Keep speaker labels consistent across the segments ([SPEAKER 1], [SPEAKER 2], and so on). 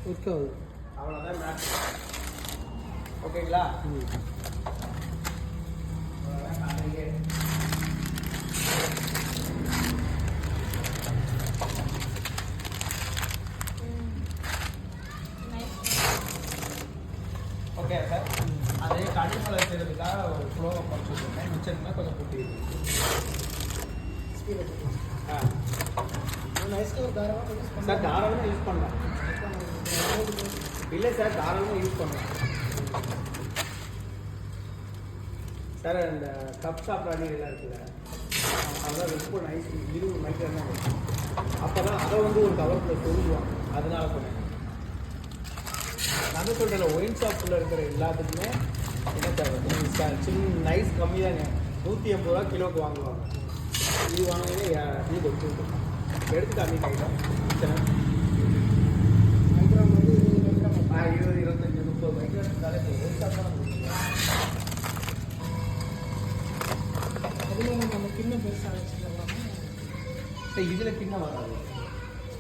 [SPEAKER 1] இருக்காது.
[SPEAKER 2] அவ்வளோதான் மேட்ச். ஓகேங்களா? அவ்வளோதான் காலையிலே. Okay sir. அதே கடிமலை செய்கிறதுக்காக ஒரு ஃப்ளோவை குறைச்சி விட்டுருந்தேன். மிச்சம்னா கொஞ்சம் கூட்டி சார் தாராளமாக யூஸ் பண்ணலாம். இல்லை சார் தாராளமாக யூஸ் பண்ணலாம் சார். இந்த கப் சாப்பிட்றாடிலாம் இருக்குல்ல, அதெல்லாம் ரொம்ப நைஸ் 20 மைக்ரான் தான் வரும். அப்போ தான் அதை வந்து ஒரு கவர்க்குள்ளே சொல்லுவாங்க. அதனால சொன்னேன். நான் சொல்கிறேன் ஒயின் ஷாப்பில் இருக்கிற எல்லாத்துக்குமே என்ன தேவை, சின்ன நைஸ் கம்மி தாங்க. 180 ரூபா கிலோவுக்கு வாங்குவாங்க. இது வாங்கினே இது கொடுத்து எடுத்து காமி கைட்டம் 20, 25, 30 மைக்ரான் இருந்தாலே ஒயின் ஷாப் தான் கொடுக்குங்க.
[SPEAKER 1] அதில் நம்ம கிண்ணம் பெருசாக வச்சுக்கலாம்.
[SPEAKER 2] இதில் கிண்ணம் வராது.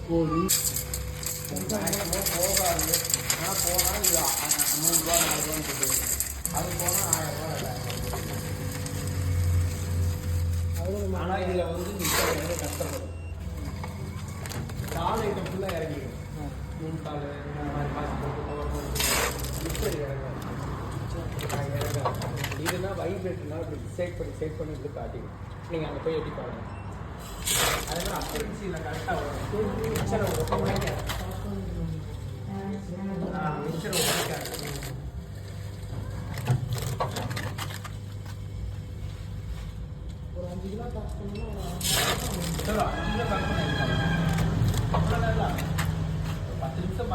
[SPEAKER 2] போகாது. ஆனால் போனால் இது 3 ரூபா 4 ரூபான்னு போட்டு, அது போனால் 1000 ரூபா. ஆனால் இதில் வந்து மிச்சம் வந்து கஷ்டப்படும். கால் ஐட்டம் ஃபுல்லாக இறங்கிடும். 3 கால் இந்த மாதிரி காசு போட்டு மிச்சம் இறங்காது. இதுனா வைப்ரேட்னா இப்படி டிசைட் பண்ணி இப்படி காட்டிடும். நீங்கள் அங்கே போய் எப்படி பாருங்க. அதே மாதிரி அப்டன்சியில் கரெக்டாக வரும். மிச்சரை ஒட்டமைக்காது. மிச்சரை ஒட்டமைக்காது.
[SPEAKER 1] ஒரு 5 கிலோ காசு பண்ணணும்.
[SPEAKER 2] 5 கிலோ காசு பண்ணி 10 நிமிஷம்